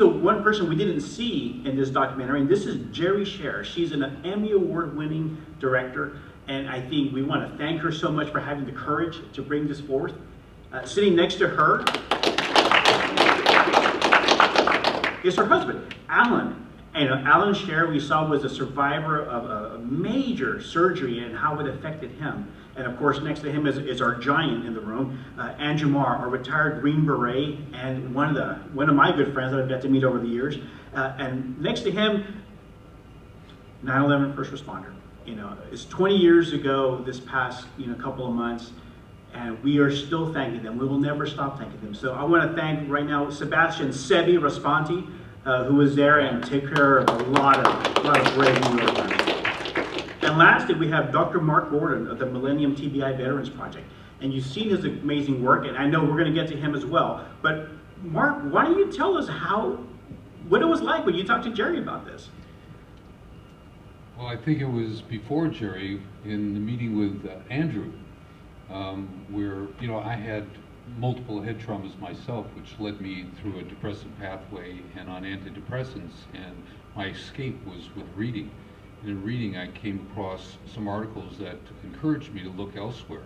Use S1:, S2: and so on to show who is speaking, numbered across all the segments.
S1: So one person we didn't see in this documentary, and this is JERRI SHER. She's an Emmy Award-winning director, and I think we want to thank her so much for having the courage to bring this forth. Sitting next to her is her husband, Alan. And Alan Sher, we saw, was a survivor of a major surgery and how it affected him. And of course, next to him is our giant in the room, Andrew Marr, a retired Green Beret, and one of my good friends that I've got to meet over the years. And next to him, 9/11 first responder. You know, it's 20 years ago this past couple of months, and we are still thanking them. We will never stop thanking them. So I want to thank right now Sebastian Raspanti, who was there and take care of a lot of brave New Yorkers. And lastly, we have Dr. Mark Gordon of the Millennium TBI Veterans Project. And you've seen his amazing work, and I know we're going to get to him as well. But Mark, why don't you tell us what it was like when you talked to JERRI about this?
S2: Well, I think it was before JERRI, in the meeting with Andrew, where I had multiple head traumas myself, which led me through a depressive pathway and on antidepressants, and my escape was with reading. And in reading, I came across some articles that encouraged me to look elsewhere,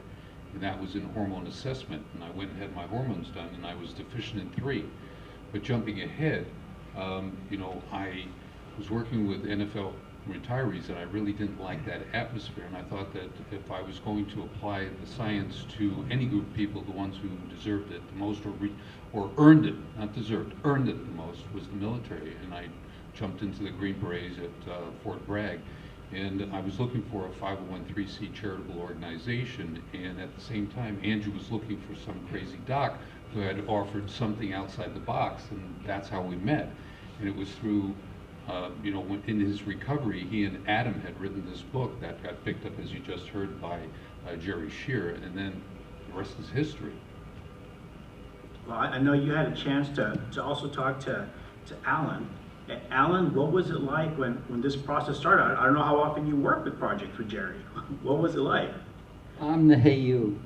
S2: and that was in hormone assessment. And I went and had my hormones done, and I was deficient in 3. But jumping ahead, I was working with NFL retirees, and I really didn't like that atmosphere, and I thought that if I was going to apply the science to any group of people, the ones who deserved it the most, or earned it, not deserved, earned it the most, was the military. And I jumped into the Green Berets at Fort Bragg, and I was looking for a 501(c) charitable organization, and at the same time Andrew was looking for some crazy doc who had offered something outside the box, and that's how we met. And it was through in his recovery, he and Adam had written this book that got picked up, as you just heard, by JERRI SHER, and then the rest is history.
S1: Well, I know you had a chance to also talk to Alan. Alan, what was it like when this process started? I don't know how often you work with projects with JERRI. What was it like?
S3: I'm the hey you.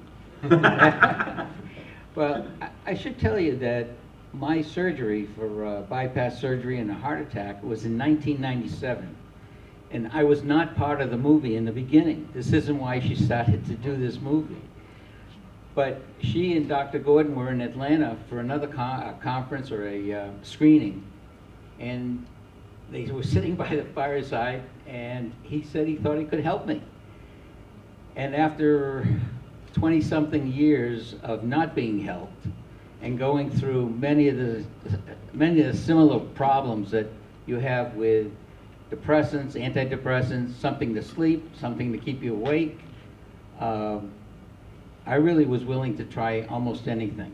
S3: Well, I should tell you that my surgery for bypass surgery and a heart attack was in 1997. And I was not part of the movie in the beginning. This isn't why she started to do this movie. But she and Dr. Gordon were in Atlanta for another conference or a screening. And they were sitting by the fireside, and he said he thought he could help me. And after 20-something years of not being helped, and going through many of the similar problems that you have with depressants, antidepressants, something to sleep, something to keep you awake, I really was willing to try almost anything.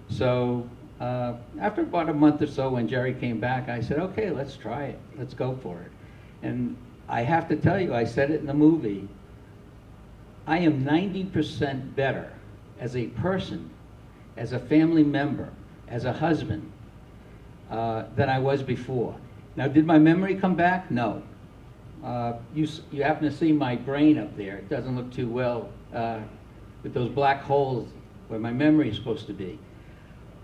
S3: So after about a month or so, when JERRI came back, I said, okay, let's try it. Let's go for it. And I have to tell you, I said it in the movie, I am 90% better as a person, as a family member, as a husband, than I was before. Now, did my memory come back? No. You happen to see my brain up there. It doesn't look too well with those black holes where my memory is supposed to be.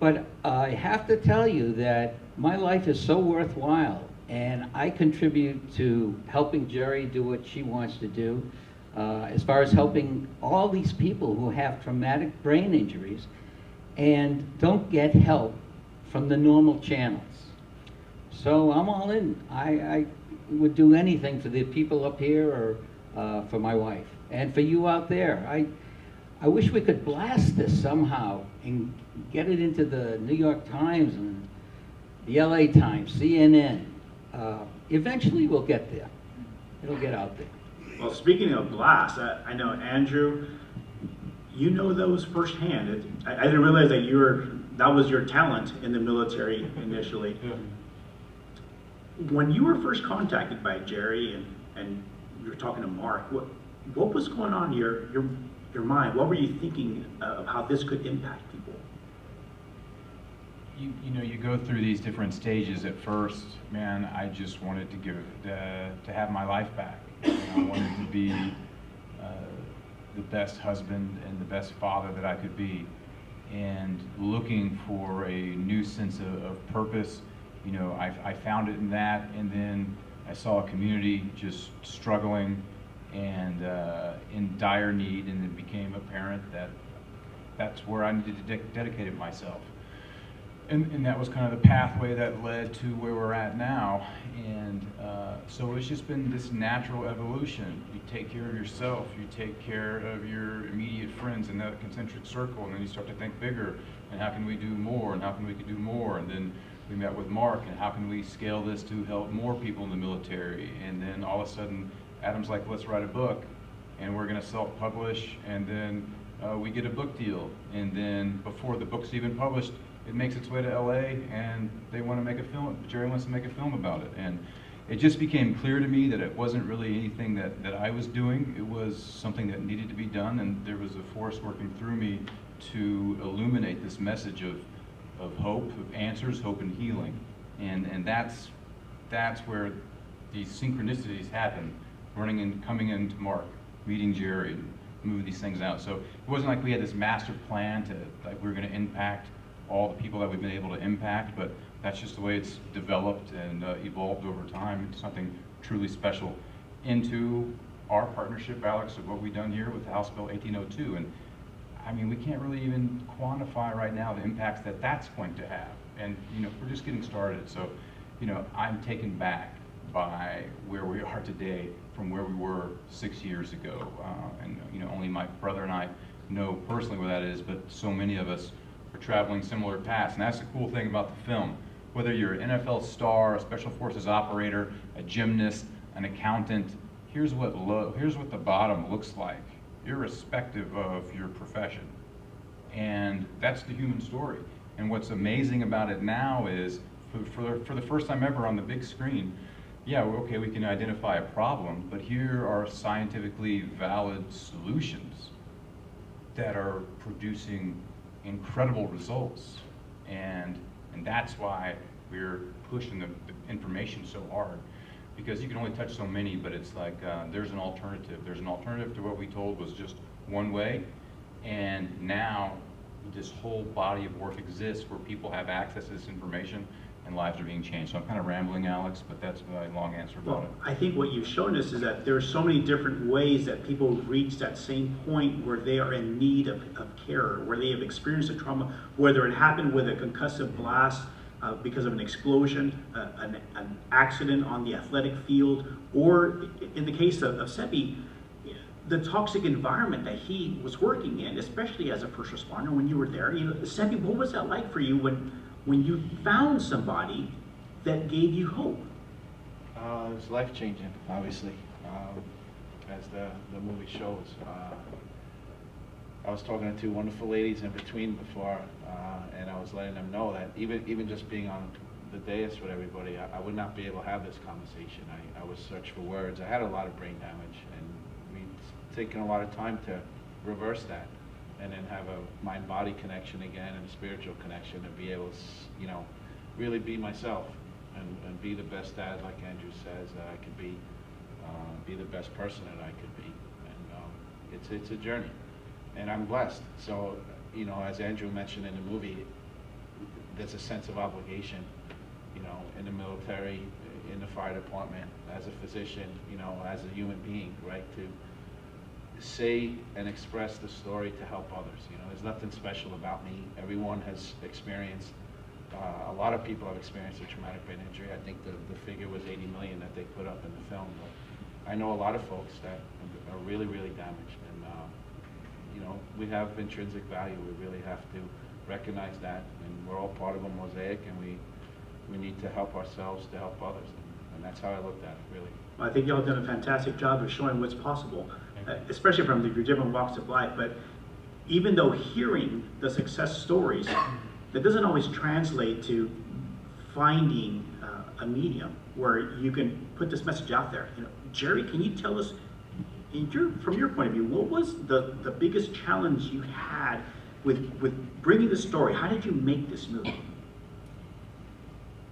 S3: But I have to tell you that my life is so worthwhile, and I contribute to helping JERRI do what she wants to do, as far as helping all these people who have traumatic brain injuries and don't get help from the normal channels. So I'm all in. I would do anything for the people up here, or for my wife, and for you out there. I wish we could blast this somehow and get it into the New York Times and the LA Times, CNN. Eventually we'll get there. It'll get out there.
S1: Well, speaking of blast, I know, Andrew, you know those firsthand. I didn't realize that that was your talent in the military initially. Yeah. When you were first contacted by JERRI and you were talking to Mark, what was going on in your mind? What were you thinking of how this could impact people?
S4: You go through these different stages. At first, man, I just wanted to have my life back. I wanted to be the best husband and the best father that I could be, and looking for a new sense of purpose you know, I found it in that, and then I saw a community just struggling and in dire need, and it became apparent that that's where I needed to dedicate myself. And that was kind of the pathway that led to where we're at now. And so it's just been this natural evolution. You take care of yourself, you take care of your immediate friends in that concentric circle, and then you start to think bigger, and how can we do more, and how can we do more? And then we met with Mark, and how can we scale this to help more people in the military? And then all of a sudden, Adam's like, let's write a book, and we're gonna self-publish, and then we get a book deal. And then before the book's even published, it makes its way to LA, and they want to make a film. Jerry wants to make a film about it. And it just became clear to me that it wasn't really anything that I was doing. It was something that needed to be done, and there was a force working through me to illuminate this message of hope, of answers, hope, and healing. And that's where these synchronicities happen, running and coming into Mark, meeting Jerry, and moving these things out. So it wasn't like we had this master plan to, like, we were going to impact all the people that we've been able to impact, but that's just the way it's developed and evolved over time into something truly special, into our partnership, Alex, of what we've done here with House Bill 1802. And I mean, we can't really even quantify right now the impacts that that's going to have. And you know, we're just getting started. So, you know, I'm taken back by where we are today from where we were 6 years ago. And you know, only my brother and I know personally where that is, but so many of us are traveling similar paths. And that's the cool thing about the film. Whether you're an NFL star, a special forces operator, a gymnast, an accountant, here's what the bottom looks like, irrespective of your profession. And that's the human story. And what's amazing about it now is, for the first time ever on the big screen, yeah, okay, we can identify a problem, but here are scientifically valid solutions that are producing incredible results. And that's why we're pushing the information so hard, because you can only touch so many, but it's like there's an alternative. There's an alternative to what we told was just one way, and now this whole body of work exists where people have access to this information and lives are being changed. So I'm kind of rambling, Alex, but that's my long answer about it.
S1: I think what you've shown us is that there are so many different ways that people reach that same point where they are in need of care, where they have experienced a trauma, whether it happened with a concussive blast because of an explosion, an accident on the athletic field, or in the case of Sebi, the toxic environment that he was working in, especially as a first responder when you were there. You know, Sebi, what was that like for you when you found somebody that gave you hope?
S5: It was life-changing, obviously, as the movie shows. I was talking to two wonderful ladies in between before, and I was letting them know that even just being on the dais with everybody, I would not be able to have this conversation. I was searching for words. I had a lot of brain damage, and we've taken a lot of time to reverse that, and then have a mind-body connection again and a spiritual connection, and be able to, you know, really be myself and be the best dad, like Andrew says, that I could be the best person that I could be. And it's a journey, and I'm blessed. So, you know, as Andrew mentioned in the movie, there's a sense of obligation, you know, in the military, in the fire department, as a physician, you know, as a human being, right, to say and express the story to help others. You know, there's nothing special about me. Everyone has experienced, a lot of people have experienced a traumatic brain injury. I think the figure was 80 million that they put up in the film. But I know a lot of folks that are really, really damaged. And, you know, we have intrinsic value. We really have to recognize that. And we're all part of a mosaic, and we need to help ourselves to help others. And that's how I looked at it, really.
S1: Well, I think y'all have done a fantastic job of showing what's possible, especially from your different walks of life. But even though hearing the success stories, that doesn't always translate to finding a medium where you can put this message out there. You know, Jerry, can you tell us, from your point of view, what was the biggest challenge you had with bringing the story? How did you make this movie?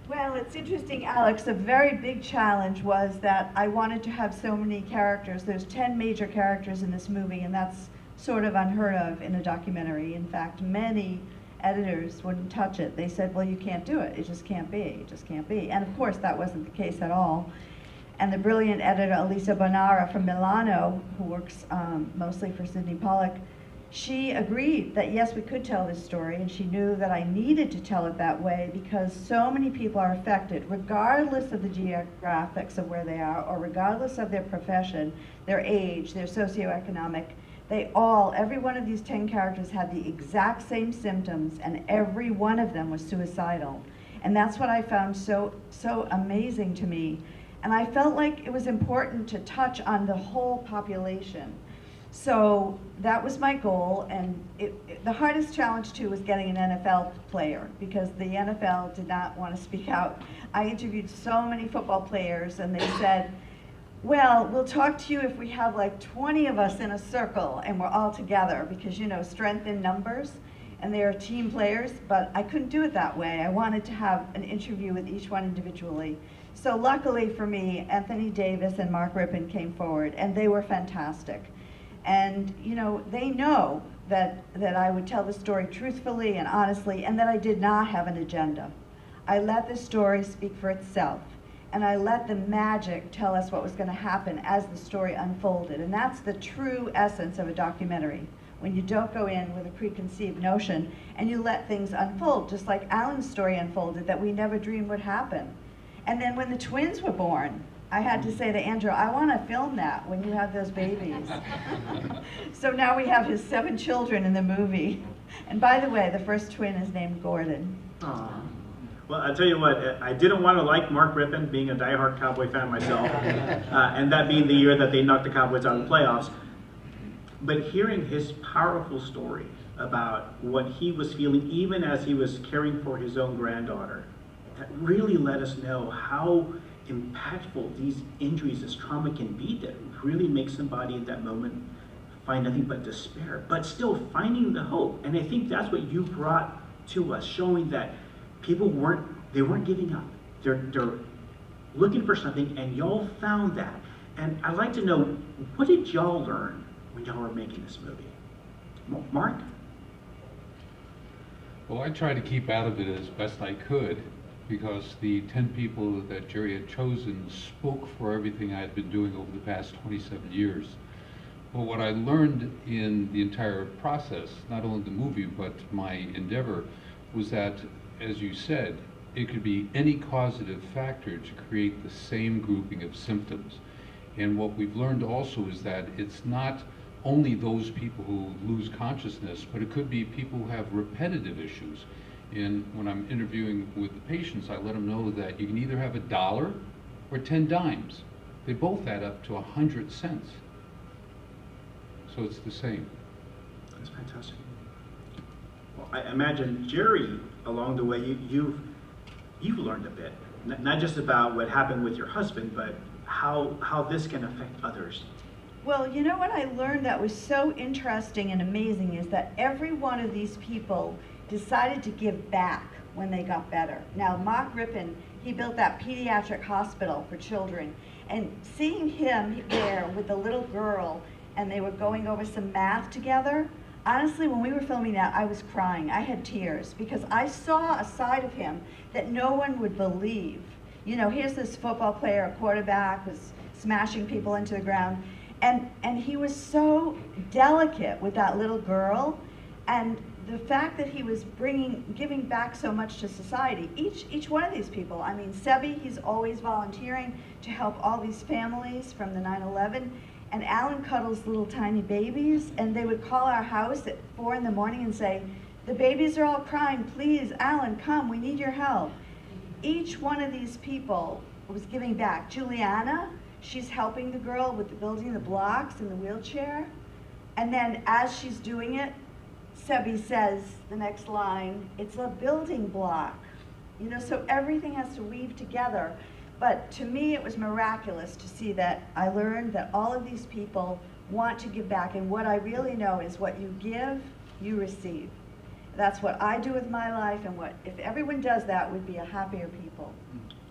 S6: Well, it's interesting, Alex. A very big challenge was that I wanted to have so many characters. There's 10 major characters in this movie, and that's sort of unheard of in a documentary. In fact, many editors wouldn't touch it. They said, well, you can't do it. It just can't be. It just can't be. And of course, that wasn't the case at all. And the brilliant editor, Elisa Bonara from Milano, who works mostly for Sidney Pollack, she agreed that yes, we could tell this story, and she knew that I needed to tell it that way because so many people are affected, regardless of the geographics of where they are, or regardless of their profession, their age, their socioeconomic. They all, every one of these 10 characters had the exact same symptoms, and every one of them was suicidal. And that's what I found so amazing to me. And I felt like it was important to touch on the whole population. So that was my goal, and the hardest challenge too was getting an NFL player, because the NFL did not want to speak out. I interviewed so many football players, and they said, well, we'll talk to you if we have like 20 of us in a circle and we're all together, because you know, strength in numbers, and they are team players, but I couldn't do it that way. I wanted to have an interview with each one individually. So luckily for me, Anthony Davis and Mark Rippon came forward, and they were fantastic. And you know, they know that I would tell the story truthfully and honestly, and that I did not have an agenda. I let the story speak for itself, and I let the magic tell us what was going to happen as the story unfolded. And that's the true essence of a documentary, when you don't go in with a preconceived notion and you let things unfold, just like Alan's story unfolded that we never dreamed would happen. And then when the twins were born, I had to say to Andrew, I want to film that when you have those babies. So now we have his 7 children in the movie. And by the way, the first twin is named Gordon.
S1: Aww. Well, I'll tell you what, I didn't want to like Mark Rippon, being a diehard Cowboy fan myself, and that being the year that they knocked the Cowboys out of the playoffs. But hearing his powerful story about what he was feeling, even as he was caring for his own granddaughter, that really let us know how impactful these injuries, this trauma can be, that really makes somebody in that moment find nothing but despair, but still finding the hope. And I think that's what you brought to us, showing that people weren't giving up. They're looking for something, and y'all found that. And I'd like to know, what did y'all learn when y'all were making this movie? Mark?
S2: Well, I tried to keep out of it as best I could, because the 10 people that Jerry had chosen spoke for everything I had been doing over the past 27 years. But what I learned in the entire process, not only the movie, but my endeavor, was that, as you said, it could be any causative factor to create the same grouping of symptoms. And what we've learned also is that it's not only those people who lose consciousness, but it could be people who have repetitive issues. And when I'm interviewing with the patients, I let them know that you can either have $1 or 10 dimes. They both add up to 100 cents. So it's the same.
S1: That's fantastic. Well, I imagine, Jerry, along the way, you've learned a bit, not just about what happened with your husband, but how this can affect others.
S6: Well, you know what I learned that was so interesting and amazing is that every one of these people decided to give back when they got better. Now, Mark Rippon, he built that pediatric hospital for children, and seeing him there with the little girl, and they were going over some math together, honestly, when we were filming that, I was crying. I had tears, because I saw a side of him that no one would believe. You know, here's this football player, a quarterback, who's smashing people into the ground, and he was so delicate with that little girl, and the fact that he was giving back so much to society, each one of these people. I mean, Sebi, he's always volunteering to help all these families from the 9/11, and Alan cuddles little tiny babies, and they would call our house at 4 in the morning and say, the babies are all crying, please, Alan, come, we need your help. Each one of these people was giving back. Juliana, she's helping the girl with building the blocks in the wheelchair, and then as she's doing it, Sebi says, the next line, it's a building block. You know, so everything has to weave together. But to me, it was miraculous to see that I learned that all of these people want to give back. And what I really know is what you give, you receive. That's what I do with my life, and if everyone does that, we'd be a happier people.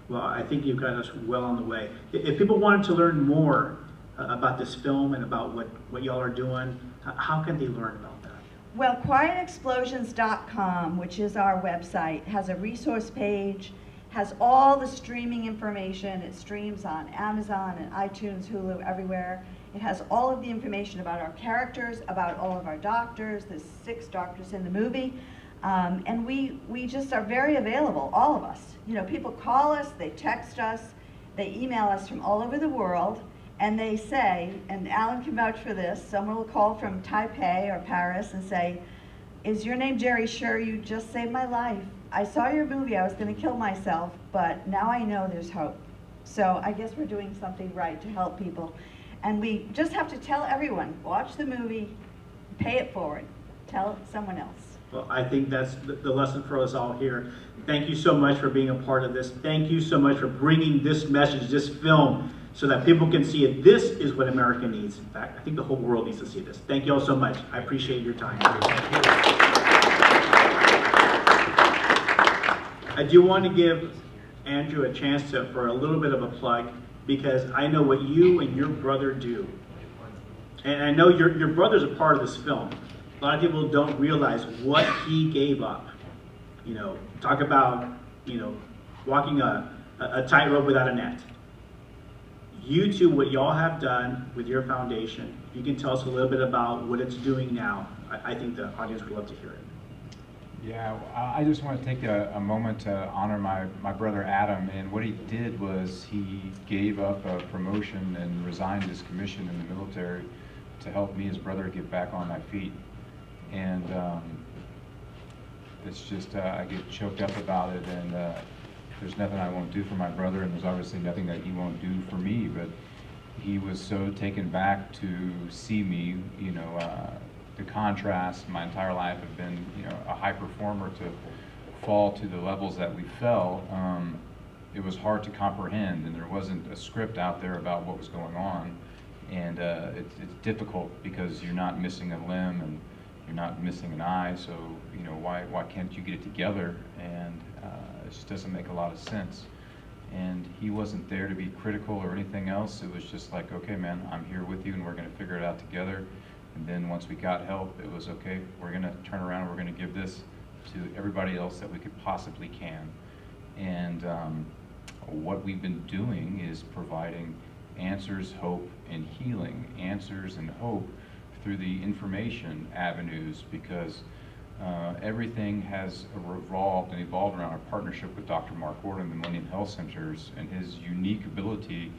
S1: Well, I think you've got us well on the way. If people wanted to learn more about this film and about what y'all are doing, how can they learn about that?
S6: Well, quietexplosions.com, which is our website, has a resource page, has all the streaming information. It streams on Amazon and iTunes, Hulu, everywhere. It has all of the information about our characters, about all of our doctors. There's 6 doctors in the movie. And we just are very available, all of us. You know, people call us, they text us, they email us from all over the world, and they say, and Alan can vouch for this, someone will call from Taipei or Paris and say, is your name Jerry Sher? You just saved my life. I saw your movie, I was going to kill myself, but now I know there's hope. So I guess we're doing something right to help people. And we just have to tell everyone, watch the movie, pay it forward, tell someone else.
S1: Well, I think that's the lesson for us all here. Thank you so much for being a part of this. Thank you so much for bringing this message, this film, so that people can see it. This is what America needs. In fact, I think the whole world needs to see this. Thank you all so much. I appreciate your time. I do want to give Andrew a chance for a little bit of a plug, because I know what you and your brother do. And I know your brother's a part of this film. A lot of people don't realize what he gave up. You know, talk about, you know, walking a tightrope without a net. You two, what y'all have done with your foundation, you can tell us a little bit about what it's doing now. I think the audience would love to hear it.
S4: Yeah, I just want to take a moment to honor my brother Adam, and what he did was he gave up a promotion and resigned his commission in the military to help me, his brother, get back on my feet. And it's just, I get choked up about it, and there's nothing I won't do for my brother, and there's obviously nothing that he won't do for me, but he was so taken back to see me, you know, the contrast. My entire life have been, you know, a high performer, to fall to the levels that we fell. It was hard to comprehend, and there wasn't a script out there about what was going on. And it's difficult because you're not missing a limb and you're not missing an eye, so, you know, why can't you get it together? And it just doesn't make a lot of sense. And he wasn't there to be critical or anything else. It was just like, okay, man, I'm here with you and we're going to figure it out together. And then once we got help, it was okay, we're going to turn around and we're going to give this to everybody else that we could possibly can. And what we've been doing is providing answers, hope, and healing. Answers and hope through the information avenues, because everything has revolved and evolved around our partnership with Dr. Mark Gordon, the Millennium Health Centers, and his unique ability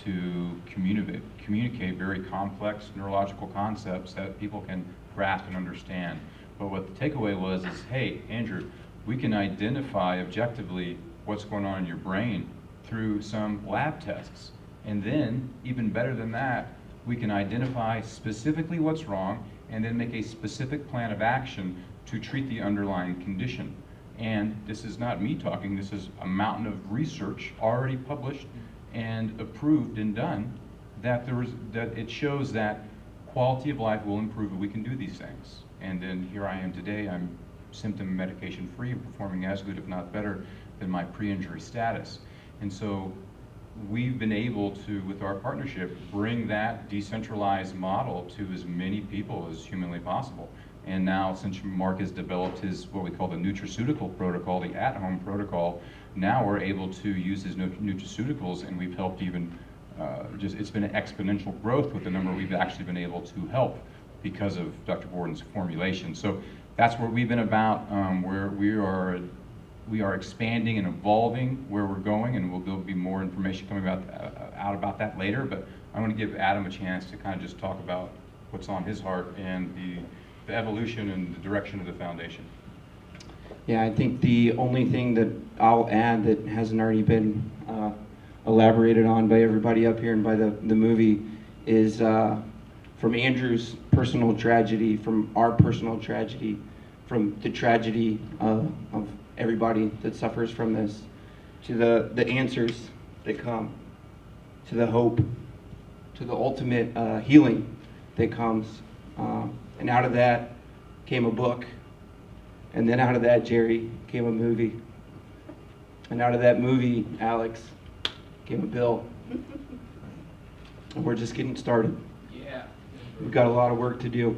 S4: to communicate very complex neurological concepts that people can grasp and understand. But what the takeaway was is, hey, Andrew, we can identify objectively what's going on in your brain through some lab tests. And then, even better than that, we can identify specifically what's wrong and then make a specific plan of action to treat the underlying condition. And this is not me talking, this is a mountain of research already published and approved and done, that it shows that quality of life will improve if we can do these things. And then here I am today, I'm symptom and medication free and performing as good, if not better, than my pre-injury status. And so we've been able to, with our partnership, bring that decentralized model to as many people as humanly possible. And now, since Mark has developed his, what we call the nutraceutical protocol, the at-home protocol, now we're able to use his nutraceuticals, and we've helped even, it's been an exponential growth with the number we've actually been able to help because of Dr. Gordon's formulation. So that's what we've been about, where we are expanding and evolving where we're going, and there'll be more information coming out about that later. But I want to give Adam a chance to kind of just talk about what's on his heart and the evolution and the direction of the foundation.
S7: Yeah, I think the only thing that I'll add that hasn't already been elaborated on by everybody up here and by the movie is from Andrew's personal tragedy, from our personal tragedy, from the tragedy of everybody that suffers from this, to the answers that come, to the hope, to the ultimate healing that comes. And out of that came a book. And then out of that, Jerry, came a movie. And out of that movie, Alex, came a bill. And we're just getting started.
S3: Yeah.
S7: We've got a lot of work to do.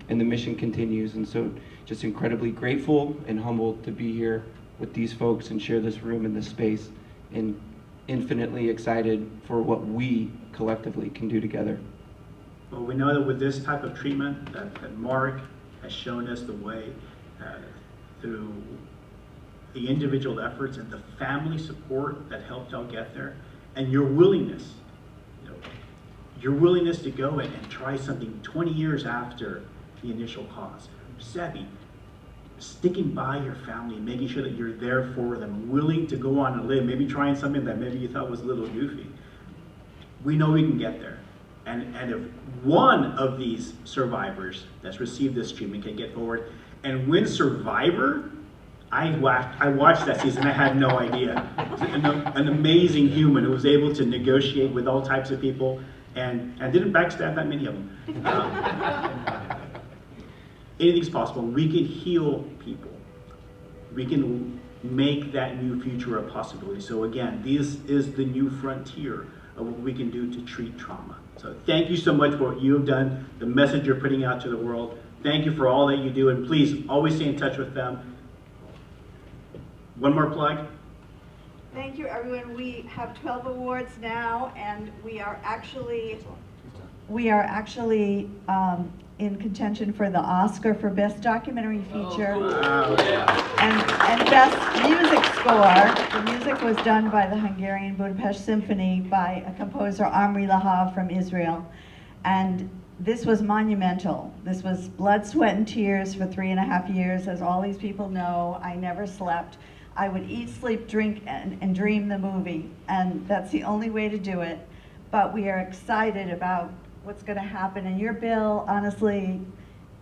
S7: and the mission continues. And so just incredibly grateful and humbled to be here with these folks and share this room and this space, and infinitely excited for what we collectively can do together.
S1: Well, we know that with this type of treatment, that Mark has shown us the way through the individual efforts and the family support that helped y'all get there, and your willingness, your willingness to go and try something 20 years after the initial cause. Sebi, sticking by your family, making sure that you're there for them, willing to go on and live, maybe trying something that maybe you thought was a little goofy. We know we can get there. And if one of these survivors that's received this treatment can get forward and win Survivor, I watched that season, I had no idea. An amazing human who was able to negotiate with all types of people and didn't backstab that many of them. Anything's possible. We can heal people. We can make that new future a possibility. So again, this is the new frontier of what we can do to treat trauma. So thank you so much for what you have done, the message you're putting out to the world. Thank you for all that you do, and please always stay in touch with them. One more plug.
S6: Thank you, everyone. We have 12 awards now, and we are actually in contention for the Oscar for Best Documentary Feature.
S1: Wow.
S6: And Best Music Score. The music was done by the Hungarian Budapest Symphony by a composer, Omri Lahav from Israel. And this was monumental. This was blood, sweat, and tears for 3.5 years. As all these people know, I never slept. I would eat, sleep, drink, and dream the movie. And that's the only way to do it. But we are excited about what's going to happen. And your bill, honestly,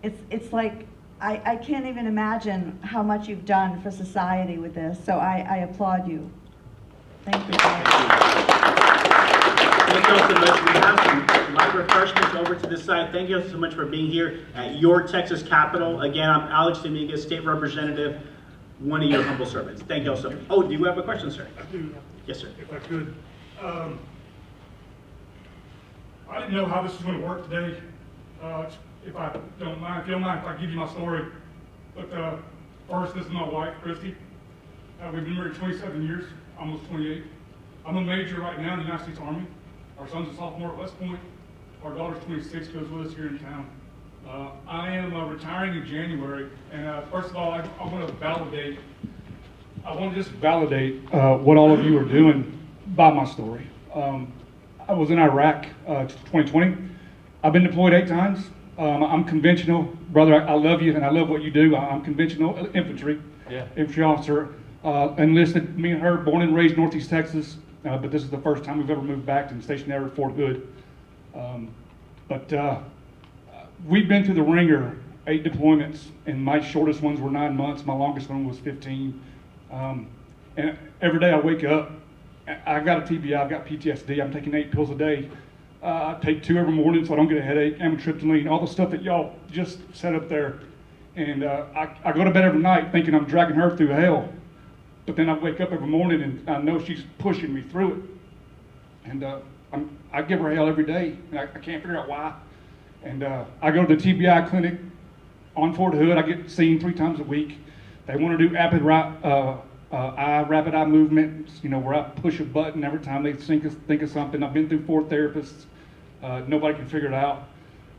S6: it's like, I can't even imagine how much you've done for society with this. So I applaud you. Thank you.
S1: Thank you all so much. We have some light refreshments over to this side. Thank you so much for being here at your Texas Capitol. Again, I'm Alex Dominguez, State Representative, one of your humble servants. Thank you all so much. Oh, do you have a question, sir?
S8: I do.
S1: Yes, sir.
S8: If I could. I didn't know how this was going to work today. If you don't mind, if I give you my story. But first, this is my wife, Christy. We've been married 27 years, almost 28. I'm a major right now in the United States Army. Our son's a sophomore at West Point. Our daughter's 26, goes with us here in town. I am retiring in January, and first of all, I want to just validate what all of you are doing by my story. I was in Iraq 2020. I've been deployed 8 times. I'm conventional, brother. I love you, and I love what you do. I'm conventional infantry, infantry officer, enlisted. Me and her, born and raised Northeast Texas, but this is the first time we've ever moved back to the station there at Fort Hood. We've been through the ringer, 8 deployments, and my shortest ones were 9 months. My longest one was 15. And every day I wake up, I've got a TBI, I've got PTSD. I'm taking 8 pills a day. I take 2 every morning so I don't get a headache, amitriptyline, all the stuff that y'all just set up there. And I go to bed every night thinking I'm dragging her through hell. But then I wake up every morning and I know she's pushing me through it. And I give her hell every day, and I can't figure out why. And I go to the TBI clinic on Fort Hood. I get seen 3 times a week. They want to do rapid eye movements, where I push a button every time they think of something. I've been through 4 therapists. Nobody can figure it out.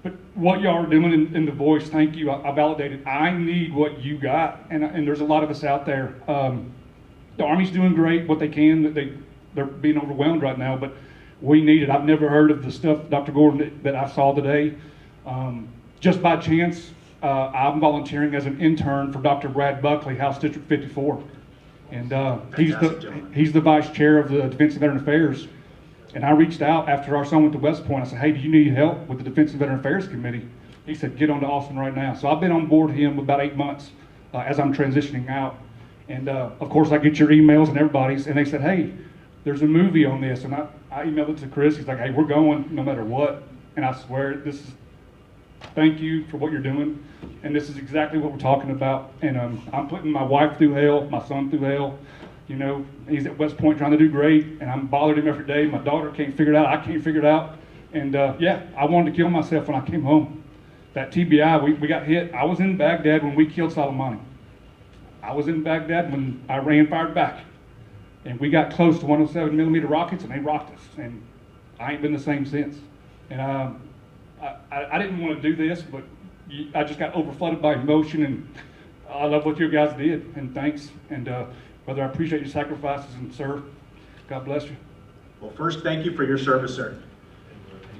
S8: But what y'all are doing in the voice, thank you. I validated. I need what you got, and there's a lot of us out there. The Army's doing great, what they can. They're being overwhelmed right now, but we need it. I've never heard of the stuff, Dr. Gordon, that I saw today. Just by chance, I'm volunteering as an intern for Dr. Brad Buckley, House District 54. And he's the vice chair of the Defense and Veteran Affairs. And I reached out after our son went to West Point. I said, hey, do you need help with the Defense and Veteran Affairs Committee? He said, get on to Austin right now. So I've been on board him about 8 months as I'm transitioning out. And of course, I get your emails and everybody's, and they said, hey, there's a movie on this. And I emailed it to Chris. He's like, hey, we're going no matter what. And I swear, thank you for what you're doing. And this is exactly what we're talking about. And I'm putting my wife through hell, my son through hell. He's at West Point trying to do great, and I'm bothering him every day. My daughter can't figure it out. I can't figure it out. And I wanted to kill myself when I came home. that TBI, we got hit. I was in Baghdad when we killed Soleimani. I was in Baghdad when Iran fired back. And we got close to 107 millimeter rockets and they rocked us. And I ain't been the same since. And I didn't want to do this, but I just got overflooded by emotion, and I love what you guys did, and thanks. And Brother, I appreciate your sacrifices, and sir, God bless you.
S1: Well, first, thank you for your service, sir.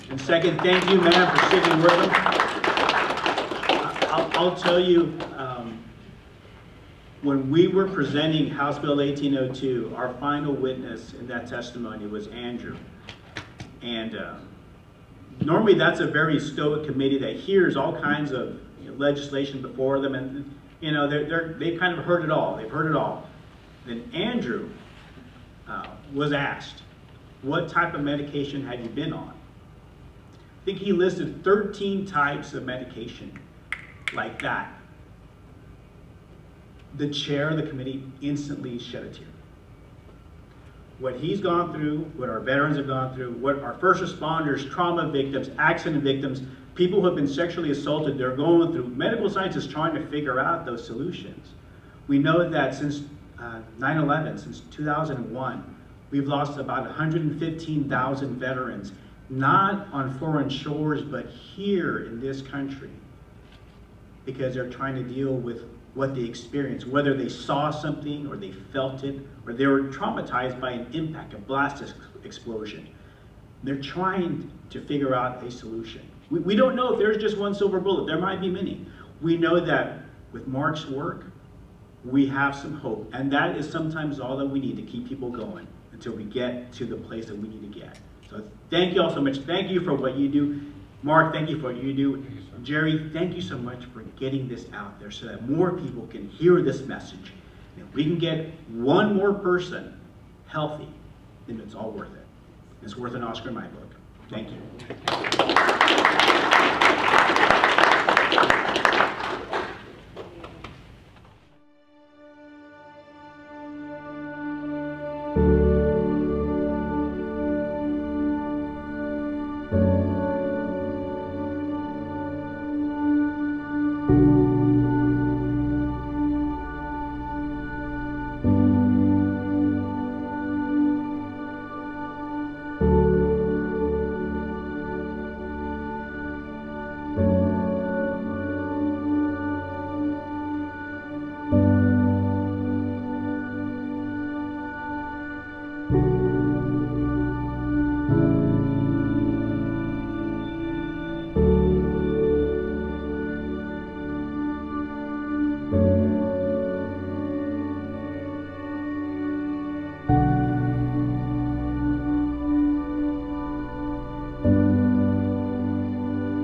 S1: And second, thank you, man, for sticking with them. I'll tell you, when we were presenting House Bill 1802, our final witness in that testimony was Andrew. And normally that's a very stoic committee that hears all kinds of legislation before them, and they've kind of heard it all. They've heard it all. Then Andrew was asked, what type of medication had you been on? I think he listed 13 types of medication like that. The chair of the committee instantly shed a tear. What he's gone through, what our veterans have gone through, what our first responders, trauma victims, accident victims, people who have been sexually assaulted, they're going through. Medical science is trying to figure out those solutions. We know that since 9/11, since 2001, we've lost about 115,000 veterans, not on foreign shores, but here in this country, because they're trying to deal with what they experienced, whether they saw something or they felt it, or they were traumatized by an impact, a blast explosion. They're trying to figure out a solution. We don't know if there's just one silver bullet. There might be many. We know that with Mark's work, we have some hope, and that is sometimes all that we need to keep people going until we get to the place that we need to get. So thank you all so much. Thank you for what you do. Mark, thank you for what you do. Jerry, thank you so much for getting this out there so that more people can hear this message. And if we can get one more person healthy, then it's all worth it. It's worth an Oscar in my book. Thank you.